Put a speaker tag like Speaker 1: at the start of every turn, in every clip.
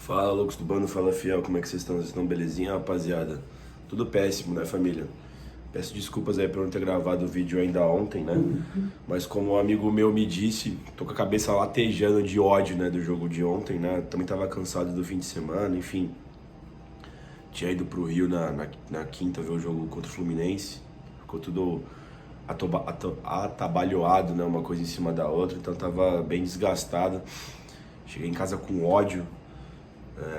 Speaker 1: Fala, loucos do bando, fala fiel, como é que vocês estão? Vocês estão belezinha, rapaziada? Tudo péssimo, né, família? Peço desculpas aí por não ter gravado o vídeo ainda ontem, né? Mas como um amigo meu me disse, tô com a cabeça latejando de ódio, né, do jogo de ontem, né? Também tava cansado do fim de semana, enfim. Tinha ido pro Rio na quinta ver o jogo contra o Fluminense. Ficou tudo atabalhoado, né? Uma coisa em cima da outra, então tava bem desgastado. Cheguei em casa com ódio,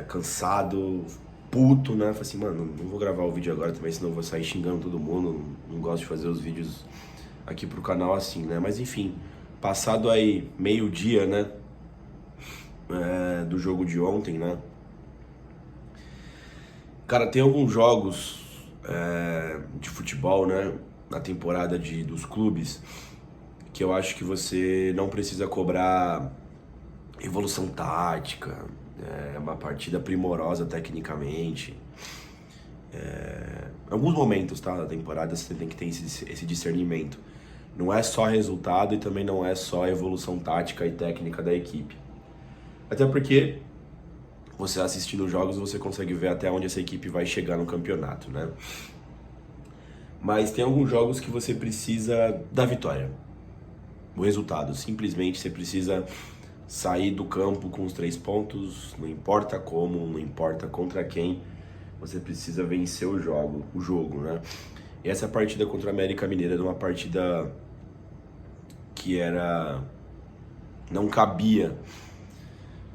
Speaker 1: cansado, puto, né? Falei assim, mano, não vou gravar o vídeo agora também, senão eu vou sair xingando todo mundo. Não gosto de fazer os vídeos aqui pro canal assim, né? Mas enfim, passado aí meio-dia, né? Do jogo de ontem, né? Cara, tem alguns jogos de futebol, né? Na temporada dos clubes, que eu acho que você não precisa cobrar evolução tática, uma partida primorosa tecnicamente. Em alguns momentos, tá, da temporada você tem que ter esse discernimento. Não é só resultado e também não é só evolução tática e técnica da equipe. Até porque você assistindo os jogos você consegue ver até onde essa equipe vai chegar no campeonato, né? Mas tem alguns jogos que você precisa da vitória. O resultado, simplesmente você precisa sair do campo com os 3 pontos, não importa como, não importa contra quem, você precisa vencer o jogo, né? E essa partida contra a América Mineira era uma partida que não cabia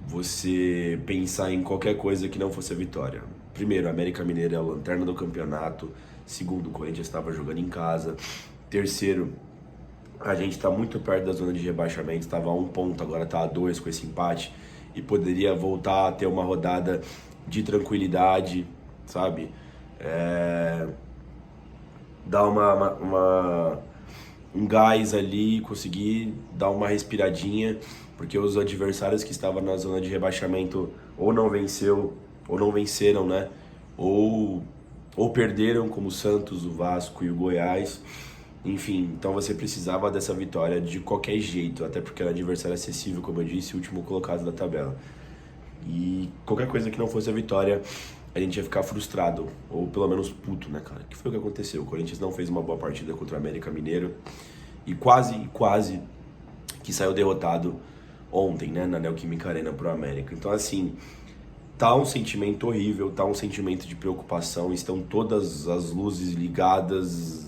Speaker 1: você pensar em qualquer coisa que não fosse a vitória. Primeiro, a América Mineira é a lanterna do campeonato. Segundo, o Corinthians estava jogando em casa. Terceiro, a gente está muito perto da zona de rebaixamento, estava a 1 ponto, agora está a 2 com esse empate e poderia voltar a ter uma rodada de tranquilidade, sabe? Dar um gás ali, conseguir dar uma respiradinha, porque os adversários que estavam na zona de rebaixamento ou não venceram, né? Ou perderam, como o Santos, o Vasco e o Goiás. Enfim, então você precisava dessa vitória de qualquer jeito, até porque era um adversário acessível, como eu disse, o último colocado da tabela. E qualquer coisa que não fosse a vitória, a gente ia ficar frustrado, ou pelo menos puto, né, cara? Que foi o que aconteceu. O Corinthians não fez uma boa partida contra o América Mineiro e quase que saiu derrotado ontem, né, na Neoquímica Arena pro América. Então, assim, tá um sentimento horrível, tá um sentimento de preocupação, estão todas as luzes ligadas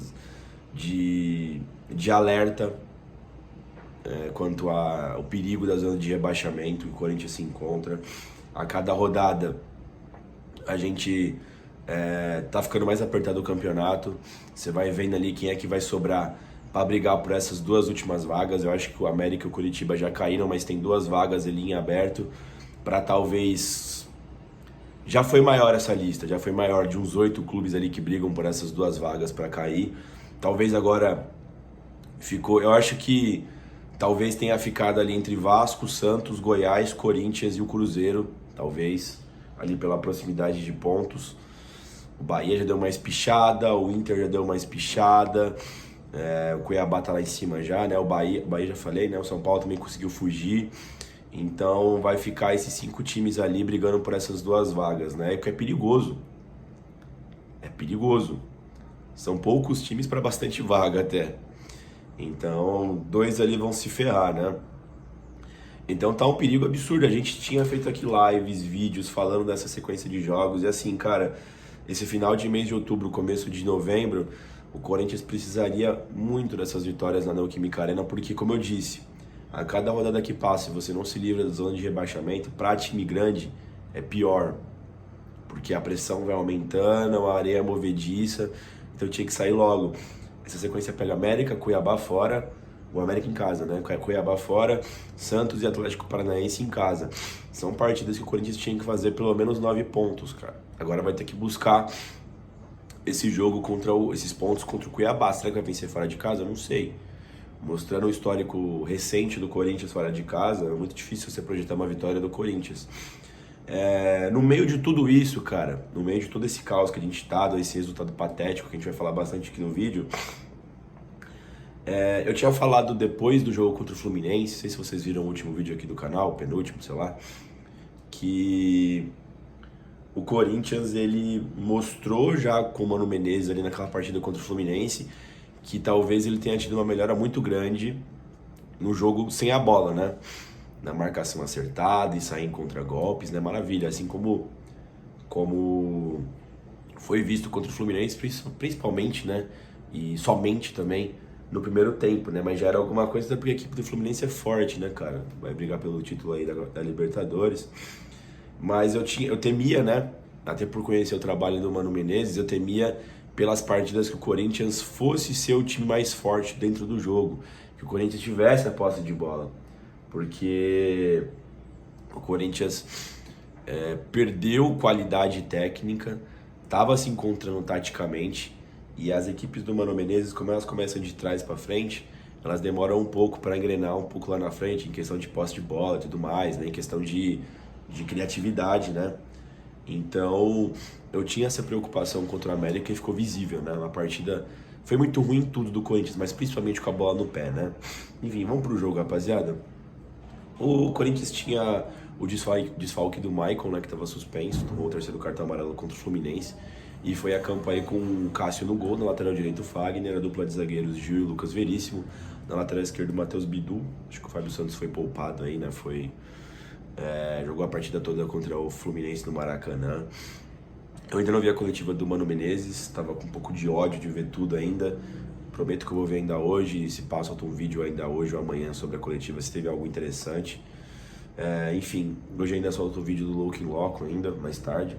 Speaker 1: de alerta quanto ao perigo da zona de rebaixamento que o Corinthians se encontra. A cada rodada a gente tá ficando mais apertado o campeonato. Você vai vendo ali quem é que vai sobrar para brigar por essas 2 últimas vagas. Eu acho que o América e o Curitiba já caíram, mas tem 2 vagas ali em aberto para talvez... Já foi maior essa lista, já foi maior de uns 8 clubes ali que brigam por essas 2 vagas para cair. Talvez agora ficou... Eu acho que talvez tenha ficado ali entre Vasco, Santos, Goiás, Corinthians e o Cruzeiro, talvez, ali pela proximidade de pontos. O Bahia já deu uma espichada, o Inter já deu uma espichada, o Cuiabá tá lá em cima já, né? O Bahia já falei, né? O São Paulo também conseguiu fugir. Então vai ficar esses 5 times ali brigando por essas 2 vagas, né? Que é perigoso. É perigoso. São poucos times para bastante vaga até. Então, 2 ali vão se ferrar, né? Então tá um perigo absurdo. A gente tinha feito aqui lives, vídeos falando dessa sequência de jogos. E assim, cara, esse final de mês de outubro, começo de novembro, o Corinthians precisaria muito dessas vitórias na Neoquímica Arena, porque, como eu disse, a cada rodada que passa, você não se livra da zona de rebaixamento, pra time grande é pior. Porque a pressão vai aumentando, a areia é movediça, então tinha que sair logo. Essa sequência pega América, Cuiabá fora, o América em casa, né? Cuiabá fora, Santos e Atlético Paranaense em casa. São partidas que o Corinthians tinha que fazer pelo menos 9 pontos, cara. Agora vai ter que buscar esse jogo esses pontos contra o Cuiabá. Será que vai vencer fora de casa? Eu não sei. Mostrando o histórico recente do Corinthians fora de casa, é muito difícil você projetar uma vitória do Corinthians. No meio de tudo isso, cara, no meio de todo esse caos que a gente tá, desse resultado patético que a gente vai falar bastante aqui no vídeo, eu tinha falado depois do jogo contra o Fluminense, não sei se vocês viram o último vídeo aqui do canal, penúltimo, sei lá, que o Corinthians, ele mostrou já com o Mano Menezes ali naquela partida contra o Fluminense, que talvez ele tenha tido uma melhora muito grande no jogo sem a bola, né? Na marcação acertada e sair em contra-golpes, né? Maravilha, assim como foi visto contra o Fluminense, principalmente, né? E somente também no primeiro tempo, né? Mas já era alguma coisa, porque a equipe do Fluminense é forte, né, cara? Vai brigar pelo título aí da Libertadores. Mas eu temia, né? Até por conhecer o trabalho do Mano Menezes, eu temia pelas partidas que o Corinthians fosse ser o time mais forte dentro do jogo, que o Corinthians tivesse a posse de bola, porque o Corinthians perdeu qualidade técnica, estava se encontrando taticamente, e as equipes do Mano Menezes, como elas começam de trás para frente, elas demoram um pouco para engrenar um pouco lá na frente, em questão de posse de bola e tudo mais, né? Em questão de criatividade, né? Então, eu tinha essa preocupação contra o América e ficou visível, né? Uma partida... Foi muito ruim tudo do Corinthians, mas principalmente com a bola no pé, né? Enfim, vamos pro jogo, rapaziada. O Corinthians tinha o desfalque do Maicon, né? Que estava suspenso, tomou o terceiro cartão amarelo contra o Fluminense. E foi a campo aí com o Cássio no gol, na lateral direito o Fagner, a dupla de zagueiros Gil e Lucas Veríssimo. Na lateral esquerda o Matheus Bidu. Acho que o Fábio Santos foi poupado aí, né? Jogou a partida toda contra o Fluminense no Maracanã. Eu ainda não vi a coletiva do Mano Menezes, tava com um pouco de ódio de ver tudo ainda. Prometo que eu vou ver ainda hoje, se passa um vídeo ainda hoje ou amanhã sobre a coletiva, se teve algo interessante. Enfim, hoje ainda solto o vídeo do Louco em Loco ainda, mais tarde.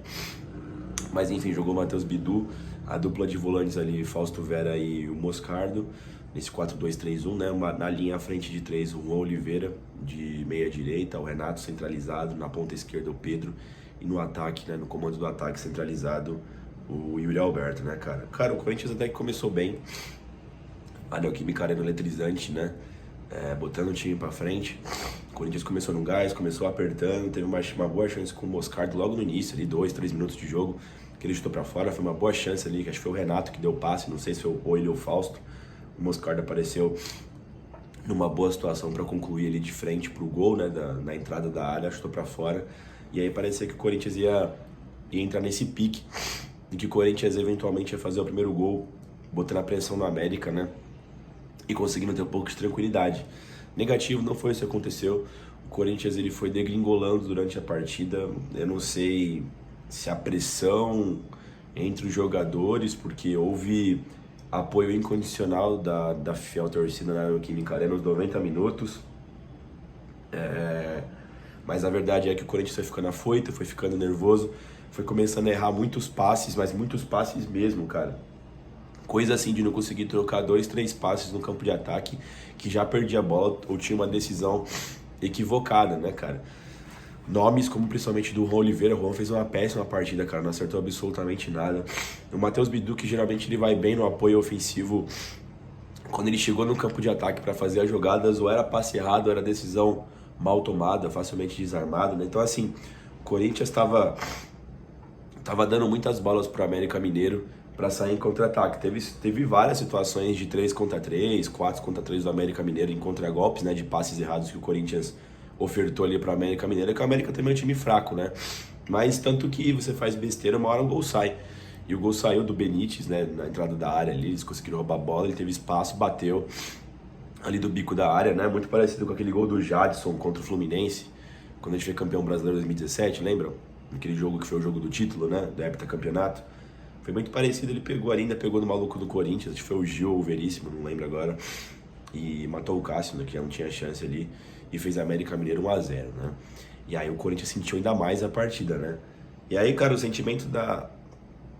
Speaker 1: Mas enfim, jogou o Matheus Bidu, a dupla de volantes ali, Fausto Vera e o Moscardo, nesse 4-2-3-1, né? Na linha à frente de três, o Juan Oliveira, de meia direita, o Renato centralizado, na ponta esquerda o Pedro, e no ataque, né, no comando do ataque centralizado, o Yuri Alberto, né, cara? Cara, o Corinthians até que começou bem, a Neoquímica Arena eletrizante, né? Botando o time pra frente. O Corinthians começou no gás, começou apertando, teve uma boa chance com o Moscardo logo no início, ali 2-3 minutos de jogo, que ele chutou pra fora, foi uma boa chance ali, que acho que foi o Renato que deu o passe, não sei se foi ou ele ou o Fausto. O Moscardo apareceu numa boa situação para concluir ali de frente pro gol, né, na entrada da área, chutou pra fora. E aí parecia que o Corinthians ia entrar nesse pique, de que o Corinthians eventualmente ia fazer o primeiro gol, botando a pressão no América, né, e conseguindo ter um pouco de tranquilidade. Negativo, não foi isso que aconteceu. O Corinthians ele foi degringolando durante a partida. Eu não sei se a pressão entre os jogadores, porque houve apoio incondicional da fiel torcida na Neoquímica Arena nos 90 minutos. Mas a verdade é que o Corinthians foi ficando afoito, foi ficando nervoso, foi começando a errar muitos passes, mas muitos passes mesmo, cara. Coisa assim de não conseguir trocar 2, 3 passes no campo de ataque, que já perdia a bola ou tinha uma decisão equivocada, né, cara? Nomes como principalmente do Juan Oliveira. O Juan fez uma péssima partida, cara, não acertou absolutamente nada. O Matheus Bidu, que geralmente ele vai bem no apoio ofensivo, quando ele chegou no campo de ataque para fazer as jogadas, ou era passe errado, ou era decisão mal tomada, facilmente desarmado, né? Então, assim, o Corinthians estava dando muitas bolas para o América Mineiro para sair em contra-ataque. Teve várias situações de 3 contra 3, 4 contra 3 do América Mineiro em contra-golpes, né, de passes errados que o Corinthians ofertou ali para o América Mineiro, que o América também é um time fraco, né? Mas tanto que você faz besteira, uma hora o gol sai. E o gol saiu do Benítez, né, na entrada da área ali, eles conseguiram roubar a bola, ele teve espaço, bateu ali do bico da área, né? Muito parecido com aquele gol do Jadson contra o Fluminense, quando a gente foi campeão brasileiro em 2017, lembram? Aquele jogo que foi o jogo do título, né, do heptacampeonato. Foi muito parecido, ele pegou ali, ainda pegou no maluco do Corinthians, acho que foi o Gil ou o Veríssimo, não lembro agora, e matou o Cássio, né, que já não tinha chance ali, e fez a América Mineiro 1-0, né? E aí o Corinthians sentiu ainda mais a partida, né? E aí, cara, o sentimento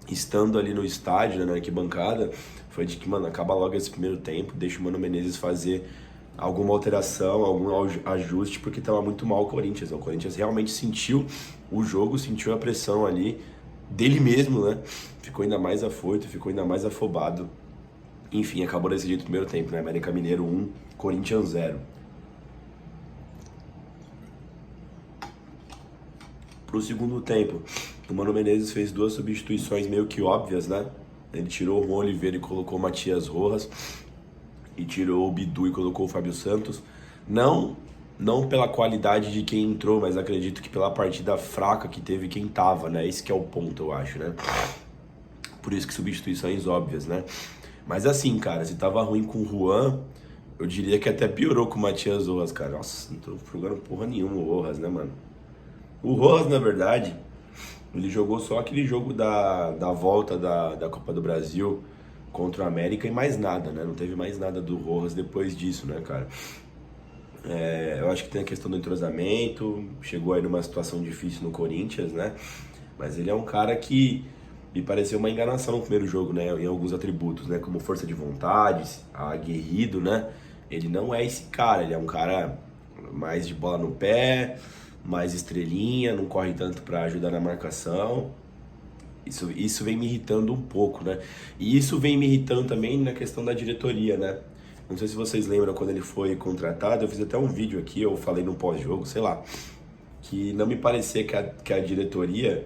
Speaker 1: estando ali no estádio, né, na arquibancada, foi de que, mano, acaba logo esse primeiro tempo, deixa o Mano Menezes fazer alguma alteração, algum ajuste, porque tava muito mal o Corinthians. O Corinthians realmente sentiu o jogo, sentiu a pressão ali dele mesmo, né? Ficou ainda mais afoito, ficou ainda mais afobado. Enfim, acabou desse jeito o primeiro tempo, né? América Mineiro 1, Corinthians 0. Pro segundo tempo, o Mano Menezes fez 2 substituições meio que óbvias, né? Ele tirou o Juan Oliveira e colocou o Matias Rojas, e tirou o Bidu e colocou o Fábio Santos. Não não pela qualidade de quem entrou, mas acredito que pela partida fraca que teve quem tava, né? Esse que é o ponto, eu acho, né? Por isso que substituições óbvias, né? Mas assim, cara, se tava ruim com o Juan, eu diria que até piorou com o Matias Rojas, cara. Nossa, não tô jogando porra nenhuma o Rojas, né, mano? O Rojas, na verdade, ele jogou só aquele jogo da volta da Copa do Brasil contra o América e mais nada, né? Não teve mais nada do Rojas depois disso, né, cara? Eu acho que tem a questão do entrosamento, chegou aí numa situação difícil no Corinthians, né? Mas ele é um cara que me pareceu uma enganação no primeiro jogo, né? Em alguns atributos, né? Como força de vontade, aguerrido, né? Ele não é esse cara, ele é um cara mais de bola no pé, mais estrelinha, não corre tanto para ajudar na marcação. Isso vem me irritando um pouco, né? E isso vem me irritando também na questão da diretoria, né? Não sei se vocês lembram quando ele foi contratado, eu fiz até um vídeo aqui, eu falei no pós-jogo, sei lá, que não me parecia que a diretoria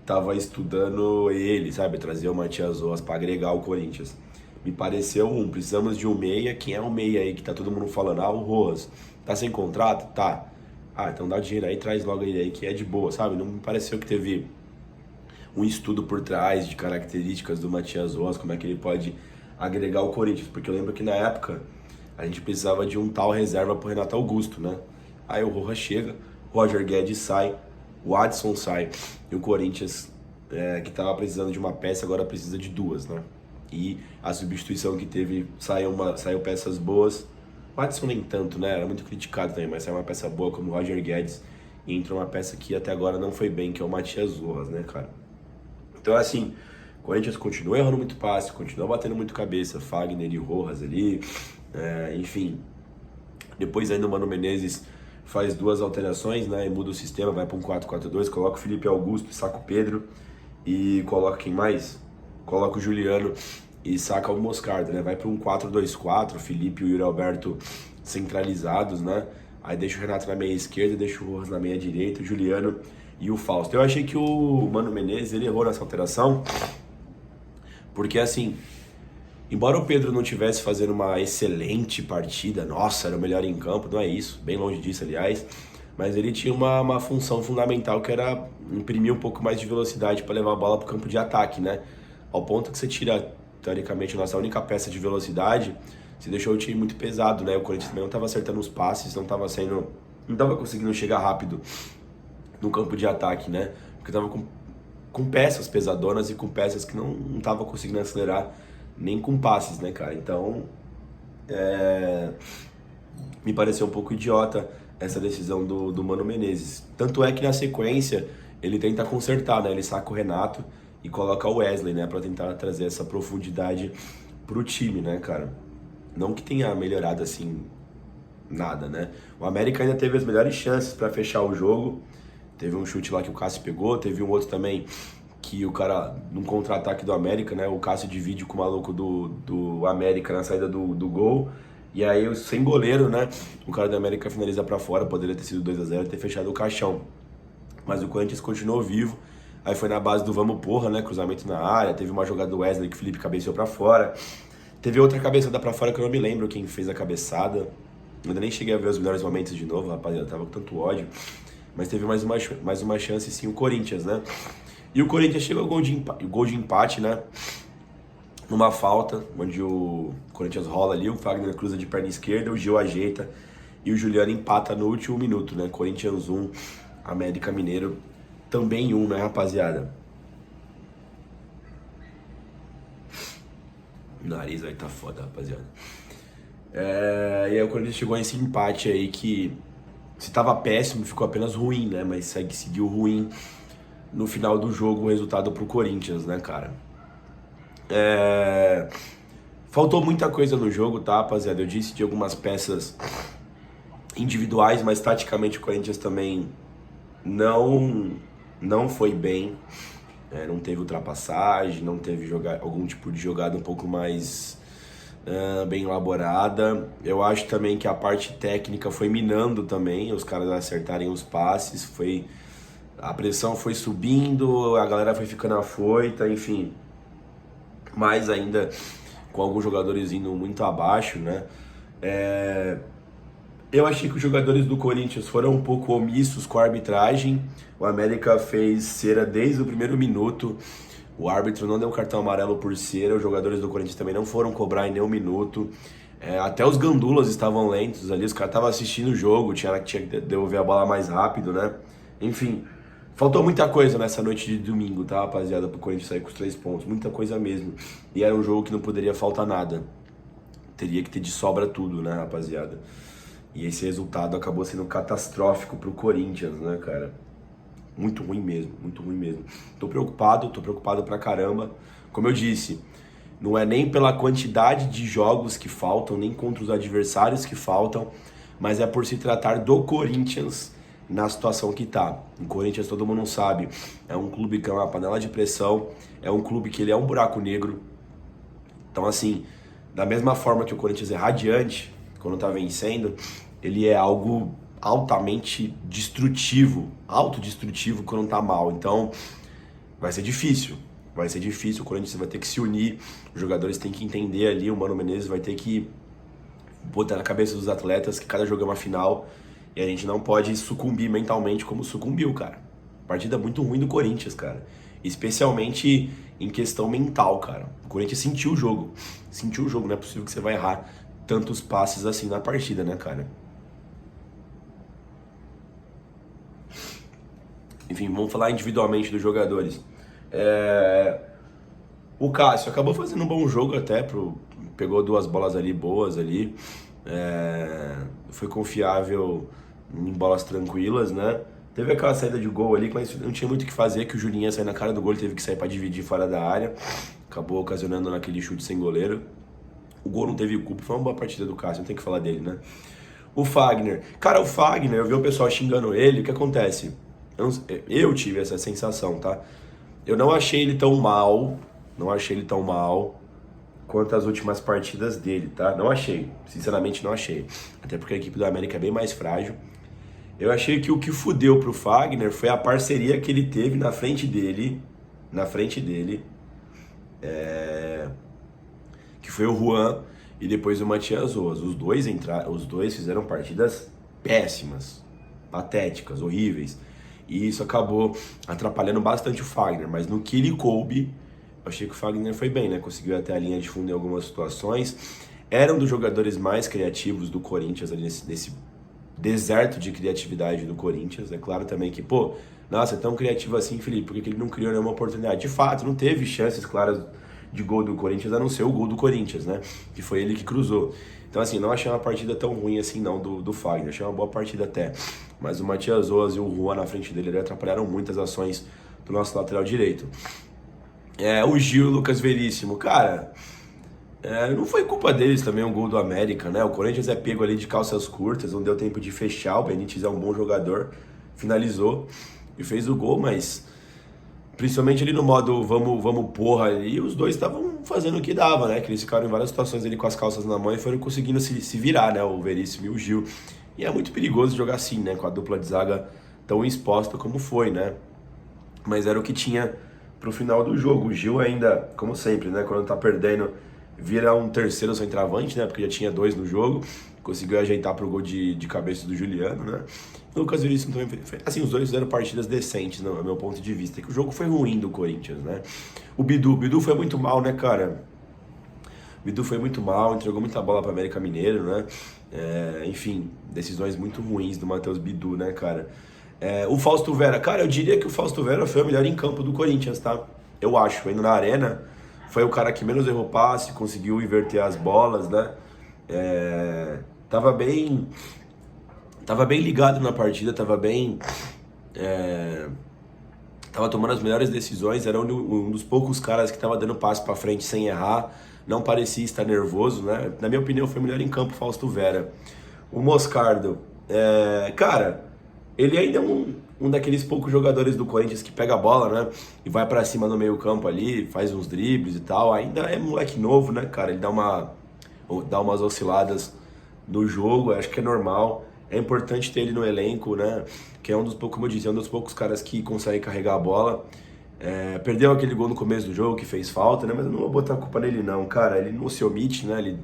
Speaker 1: tava estudando ele, sabe? Trazer o Matias Rojas para agregar o Corinthians. Me pareceu precisamos de um meia, quem é o meia aí que tá todo mundo falando? Ah, o Rojas. Tá sem contrato? Tá. Ah, então dá o dinheiro aí, traz logo ele aí que é de boa, sabe? Não me pareceu que teve um estudo por trás de características do Matias Rojas, como é que ele pode agregar o Corinthians, porque eu lembro que na época a gente precisava de um tal reserva pro Renato Augusto, né? Aí o Rojas chega, Roger Guedes sai, o Adson sai, e o Corinthians, que tava precisando de uma peça, agora precisa de duas, né? E a substituição que teve, saiu peças boas, o Adson nem tanto, né? Era muito criticado também, mas saiu uma peça boa como o Roger Guedes, e entrou uma peça que até agora não foi bem, que é o Matias Rojas, né, cara? Então, assim, o Corinthians continua errando muito passe, continua batendo muito cabeça, Fagner e Rojas ali, enfim. Depois ainda o Mano Menezes faz duas alterações, né, e muda o sistema, vai para um 4-4-2, coloca o Felipe Augusto, saca o Pedro e coloca quem mais? Coloca o Juliano e saca o Moscardo, né, vai para um 4-2-4, Felipe e o Yuri Alberto centralizados, né, aí deixa o Renato na meia esquerda, deixa o Rojas na meia direita, o Juliano e o Fausto. Eu achei que o Mano Menezes, ele errou nessa alteração, porque assim, embora o Pedro não tivesse fazendo uma excelente partida, nossa, era o melhor em campo, não é isso, bem longe disso, aliás, mas ele tinha uma função fundamental que era imprimir um pouco mais de velocidade para levar a bola para o campo de ataque, né? Ao ponto que você tira, teoricamente, a nossa única peça de velocidade, você deixou o time muito pesado, né? O Corinthians também não estava acertando os passes, não estava conseguindo chegar rápido no campo de ataque, né? Porque tava com peças pesadonas e com peças que não tava conseguindo acelerar nem com passes, né, cara? Então, me pareceu um pouco idiota essa decisão do Mano Menezes. Tanto é que na sequência ele tenta consertar, né? Ele saca o Renato e coloca o Wesley, né? Pra tentar trazer essa profundidade pro time, né, cara? Não que tenha melhorado assim nada, né? O América ainda teve as melhores chances para fechar o jogo. Teve um chute lá que o Cássio pegou, teve um outro também que o cara, num contra-ataque do América, né? O Cássio divide com o maluco do América na saída do gol. E aí, sem goleiro, né? O cara do América finaliza pra fora, poderia ter sido 2-0 e ter fechado o caixão. Mas o Corinthians continuou vivo. Aí foi na base do vamos porra, né? Cruzamento na área. Teve uma jogada do Wesley que o Felipe cabeceou pra fora. Teve outra cabeçada pra fora que eu não me lembro quem fez a cabeçada. Eu ainda nem cheguei a ver os melhores momentos de novo, rapaziada. Tava com tanto ódio. Mas teve mais uma chance, sim, o Corinthians, né? E o Corinthians chegou ao gol de empate, né? Numa falta, onde o Corinthians rola ali, o Fagner cruza de perna esquerda, o Gil ajeita e o Juliano empata no último minuto, né? Corinthians 1, América Mineiro também 1, né, rapaziada? O nariz aí tá foda, rapaziada. E aí o Corinthians chegou a esse empate aí que, se tava péssimo, ficou apenas ruim, né? Mas seguiu ruim no final do jogo o resultado pro Corinthians, né, cara? Faltou muita coisa no jogo, tá, rapaziada? Eu disse de algumas peças individuais, mas taticamente o Corinthians também não foi bem. Não teve ultrapassagem, não teve algum tipo de jogada um pouco mais bem elaborada. Eu acho também que a parte técnica foi minando também, os caras acertarem os passes, a pressão foi subindo, a galera foi ficando afoita, enfim. Mais ainda com alguns jogadores indo muito abaixo, né? Eu achei que os jogadores do Corinthians foram um pouco omissos com a arbitragem. O América fez cera desde o primeiro minuto. O árbitro não deu cartão amarelo por cera. Os jogadores do Corinthians também não foram cobrar em nenhum minuto. Até os gandulas estavam lentos ali. Os caras estavam assistindo o jogo. Tinha que devolver a bola mais rápido, né? Enfim, faltou muita coisa nessa noite de domingo, tá, rapaziada? Pro Corinthians sair com os 3 pontos. Muita coisa mesmo. E era um jogo que não poderia faltar nada. Teria que ter de sobra tudo, né, rapaziada? E esse resultado acabou sendo catastrófico pro Corinthians, né, cara? Muito ruim mesmo, muito ruim mesmo. Tô preocupado pra caramba. Como eu disse, não é nem pela quantidade de jogos que faltam, nem contra os adversários que faltam, mas é por se tratar do Corinthians na situação que tá. O Corinthians, todo mundo sabe, é um clube que é uma panela de pressão, é um clube que ele é um buraco negro. Então, assim, da mesma forma que o Corinthians é radiante quando tá vencendo, ele é algo altamente destrutivo, autodestrutivo quando tá mal. Então, vai ser difícil, o Corinthians vai ter que se unir, os jogadores têm que entender ali, o Mano Menezes vai ter que botar na cabeça dos atletas que cada jogo é uma final e a gente não pode sucumbir mentalmente como sucumbiu, cara. Partida muito ruim do Corinthians, cara. Especialmente em questão mental, cara. O Corinthians sentiu o jogo, não é possível que você vai errar tantos passes assim na partida, né, cara? Enfim, vamos falar individualmente dos jogadores. O Cássio acabou fazendo um bom jogo até, pegou 2 bolas ali boas ali, foi confiável em bolas tranquilas, né? Teve aquela saída de gol ali, mas não tinha muito o que fazer, que o Juninho ia sair na cara do gol, ele teve que sair para dividir fora da área, acabou ocasionando naquele chute sem goleiro. O gol não teve culpa, foi uma boa partida do Cássio, não tem que falar dele, né? O Fagner. Cara, o Fagner, eu vi o pessoal xingando ele, o que acontece? Eu tive essa sensação, tá? Eu não achei ele tão mal, quanto as últimas partidas dele, tá? Não achei, sinceramente não achei. Até porque a equipe do América é bem mais frágil. Eu achei que o que fudeu pro Fagner foi a parceria que ele teve na frente dele, que foi o Juan e depois o Matias Roas. Os dois fizeram partidas péssimas, patéticas, horríveis. E isso acabou atrapalhando bastante o Fagner, mas no que ele coube, eu achei que o Fagner foi bem, né? Conseguiu até a linha de fundo em algumas situações. Era um dos jogadores mais criativos do Corinthians ali nesse deserto de criatividade do Corinthians. É claro também que, nossa, é tão criativo assim, Felipe, por que ele não criou nenhuma oportunidade? De fato, não teve chances claras de gol do Corinthians, a não ser o gol do Corinthians, né? Que foi ele que cruzou. Então, assim, não achei uma partida tão ruim assim, não, do Fagner. Achei uma boa partida até. Mas o Matias Roas e o Juan na frente dele atrapalharam muitas ações do nosso lateral direito. O Gil e o Lucas Veríssimo, cara, não foi culpa deles também o gol do América, né? O Corinthians é pego ali de calças curtas, não deu tempo de fechar, o Benítez é um bom jogador, finalizou e fez o gol, mas principalmente ali no modo vamos porra ali, os dois estavam fazendo o que dava, né? Que eles ficaram em várias situações ali com as calças na mão e foram conseguindo se virar, né? O Veríssimo e o Gil. E é muito perigoso jogar assim, né? Com a dupla de zaga tão exposta como foi, né? Mas era o que tinha pro final do jogo. O Gil ainda, como sempre, né? Quando tá perdendo, vira um terceiro centroavante, né? Porque já tinha 2 no jogo. Conseguiu ajeitar pro gol de cabeça do Juliano, né? O Lucas Veríssimo também fez. Assim, os dois fizeram partidas decentes, no meu ponto de vista. Que o jogo foi ruim do Corinthians, né? O Bidu foi muito mal, né, cara? O Bidu foi muito mal, entregou muita bola para América Mineiro, né? Enfim, decisões muito ruins do Matheus Bidu, né, cara? O Fausto Vera, cara, eu diria que o Fausto Vera foi o melhor em campo do Corinthians, tá? Eu acho, indo na arena, foi o cara que menos errou passe, conseguiu inverter as bolas, né? Tava bem ligado na partida, tava tomando as melhores decisões, era um dos poucos caras que tava dando passe pra frente sem errar, não parecia estar nervoso, né? Na minha opinião, foi o melhor em campo, Fausto Vera. O Moscardo, cara, ele ainda é um daqueles poucos jogadores do Corinthians que pega a bola, né? E vai pra cima no meio campo ali, faz uns dribles e tal. Ainda é moleque novo, né, cara? Ele dá umas osciladas no jogo, acho que é normal. É importante ter ele no elenco, né? Que é um dos poucos, como eu disse, é um dos poucos caras que consegue carregar a bola. Perdeu aquele gol no começo do jogo que fez falta, né? Mas eu não vou botar a culpa nele não, cara. Ele não se omite, né?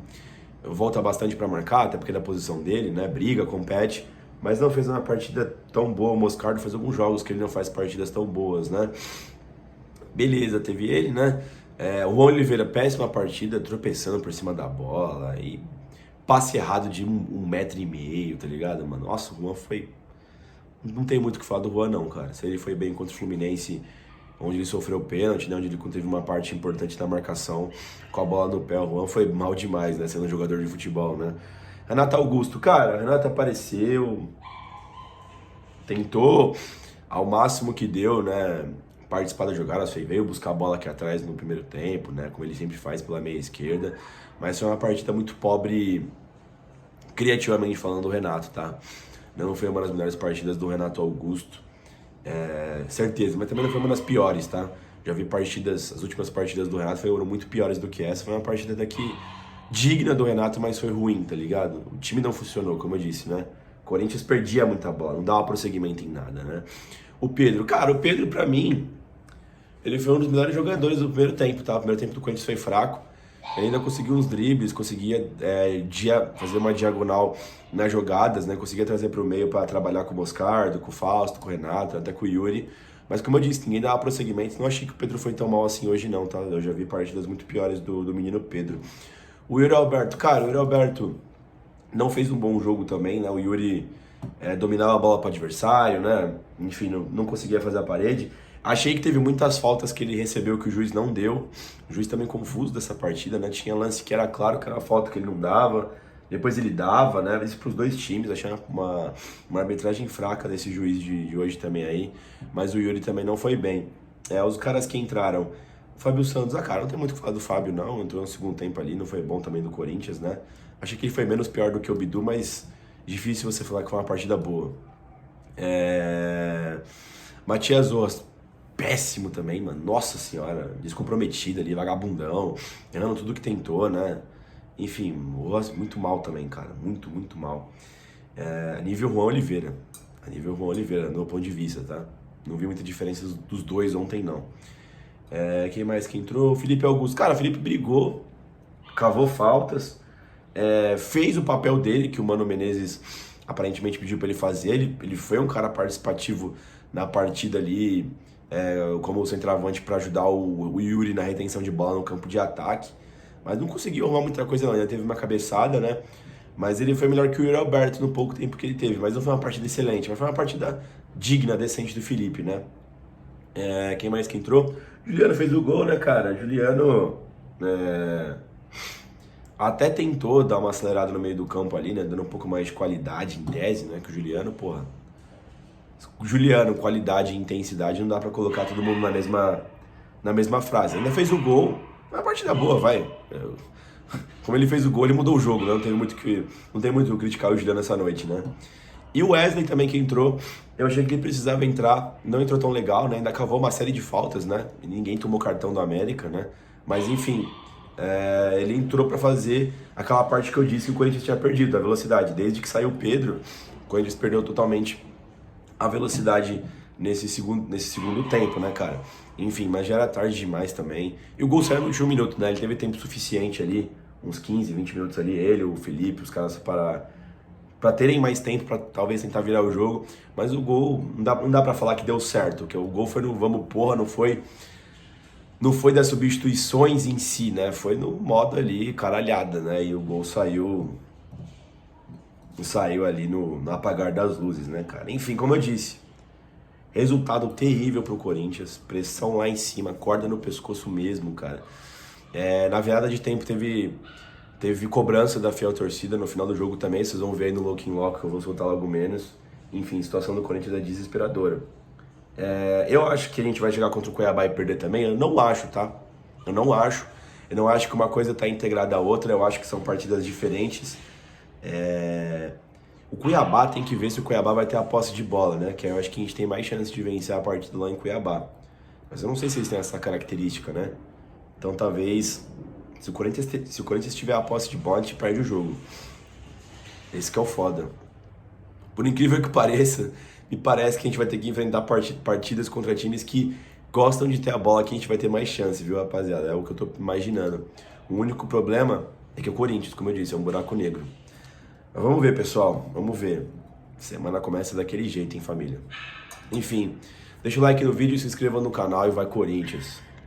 Speaker 1: volta bastante para marcar, até porque é da posição dele, né? Briga, compete, mas não fez uma partida tão boa. O Moscardo faz alguns jogos que ele não faz partidas tão boas, né? Beleza, teve ele, né? O Juan Oliveira, péssima partida, tropeçando por cima da bola e passe errado de 1,5 m, tá ligado, mano? Nossa, o Juan foi... Não tem muito o que falar do Juan, não, cara. Se ele foi bem contra o Fluminense, onde ele sofreu pênalti, né? Onde ele teve uma parte importante da marcação com a bola no pé. O Juan foi mal demais, né? Sendo um jogador de futebol, né? Renato Augusto, cara, Renato apareceu, tentou ao máximo que deu, né? Participar da jogada, veio buscar a bola aqui atrás no primeiro tempo, né? Como ele sempre faz pela meia esquerda. Mas foi uma partida muito pobre, criativamente falando, do Renato, tá? Não foi uma das melhores partidas do Renato Augusto, certeza, mas também não foi uma das piores, tá? Já vi partidas, as últimas partidas do Renato foram muito piores do que essa. Foi uma partida daqui digna do Renato, mas foi ruim, tá ligado? O time não funcionou, como eu disse, né? O Corinthians perdia muita bola, não dava prosseguimento em nada, né? O Pedro, cara, o Pedro pra mim, ele foi um dos melhores jogadores do primeiro tempo, tá? O primeiro tempo do Corinthians foi fraco. Ele ainda conseguiu uns dribles, conseguia fazer uma diagonal nas jogadas, né? Conseguia trazer para o meio para trabalhar com o Moscardo, com o Fausto, com o Renato, até com o Yuri. Mas como eu disse, ninguém dava prosseguimento. Não achei que o Pedro foi tão mal assim hoje não, tá? Eu já vi partidas muito piores do menino Pedro. O Yuri Alberto, cara, o Yuri Alberto não fez um bom jogo também, né? O Yuri dominava a bola para o adversário, né? Enfim, não conseguia fazer a parede. Achei que teve muitas faltas que ele recebeu que o juiz não deu. O juiz também confuso dessa partida, né? Tinha lance que era claro que era falta que ele não dava. Depois ele dava, né? Isso para os dois times. Achei uma arbitragem fraca desse juiz de hoje também aí. Mas o Yuri também não foi bem. Os caras que entraram. O Fábio Santos, cara, não tem muito o que falar do Fábio, não. Entrou no segundo tempo ali, não foi bom também do Corinthians, né? Achei que ele foi menos pior do que o Bidu, mas difícil você falar que foi uma partida boa. Matias Rojas, péssimo também, mano. Nossa senhora, descomprometido ali, vagabundão, errando tudo que tentou, né? Enfim, o Rojas muito mal também, cara. Muito, muito mal. A nível Juan Oliveira. A nível Juan Oliveira, no meu ponto de vista, tá? Não vi muita diferença dos dois ontem, não. Quem mais que entrou? Felipe Augusto. Cara, o Felipe brigou, cavou faltas, fez o papel dele, que o Mano Menezes aparentemente pediu pra ele fazer. Ele foi um cara participativo na partida ali, como centroavante para ajudar o Yuri na retenção de bola no campo de ataque, mas não conseguiu arrumar muita coisa não, ainda teve uma cabeçada, né? Mas ele foi melhor que o Yuri Alberto no pouco tempo que ele teve, mas não foi uma partida excelente, mas foi uma partida digna, decente do Felipe, né? Quem mais que entrou? Juliano fez o gol, né, cara? Juliano até tentou dar uma acelerada no meio do campo ali, né? Dando um pouco mais de qualidade em tese, né? Que o Juliano, porra... Juliano, qualidade e intensidade, não dá pra colocar todo mundo na mesma frase. Ainda fez o gol, uma partida boa, vai. Como ele fez o gol, ele mudou o jogo, né? Não tem muito o que criticar o Juliano essa noite, né? E o Wesley também que entrou, eu achei que ele precisava entrar, não entrou tão legal, né? Ainda cavou uma série de faltas, né? E ninguém tomou cartão do América, né? Mas enfim, ele entrou pra fazer aquela parte que eu disse que o Corinthians tinha perdido, a velocidade. Desde que saiu o Pedro, o Corinthians perdeu totalmente a velocidade nesse segundo tempo, né, cara? Enfim, mas já era tarde demais também. E o gol saiu no último minuto, né? Ele teve tempo suficiente ali, uns 15, 20 minutos ali, ele, o Felipe, os caras pra terem mais tempo pra talvez tentar virar o jogo. Mas o gol, não dá pra falar que deu certo, que o gol foi no vamos porra, não foi das substituições em si, né? Foi no modo ali, caralhada, né? E o gol saiu ali no apagar das luzes, né, cara? Enfim, como eu disse, resultado terrível pro Corinthians, pressão lá em cima, corda no pescoço mesmo, cara. Na virada de tempo teve cobrança da fiel torcida no final do jogo também, vocês vão ver aí no Lock in Lock, que eu vou soltar logo menos. Enfim, a situação do Corinthians é desesperadora. Eu acho que a gente vai chegar contra o Cuiabá e perder também? Eu não acho, tá? Eu não acho que uma coisa tá integrada à outra, eu acho que são partidas diferentes. O Cuiabá tem que ver se o Cuiabá vai ter a posse de bola, né? Que eu acho que a gente tem mais chance de vencer a partida lá em Cuiabá. Mas eu não sei se eles têm essa característica, né? Então talvez, se o Corinthians tiver a posse de bola, a gente perde o jogo. Esse que é o foda. Por incrível que pareça, me parece que a gente vai ter que enfrentar partidas contra times que gostam de ter a bola, que a gente vai ter mais chance, viu, rapaziada? É o que eu tô imaginando. O único problema É que o Corinthians, como eu disse, é um buraco negro. Mas vamos ver, pessoal, vamos ver. Semana começa daquele jeito, hein, família. Enfim, deixa o like no vídeo, se inscreva no canal e vai Corinthians.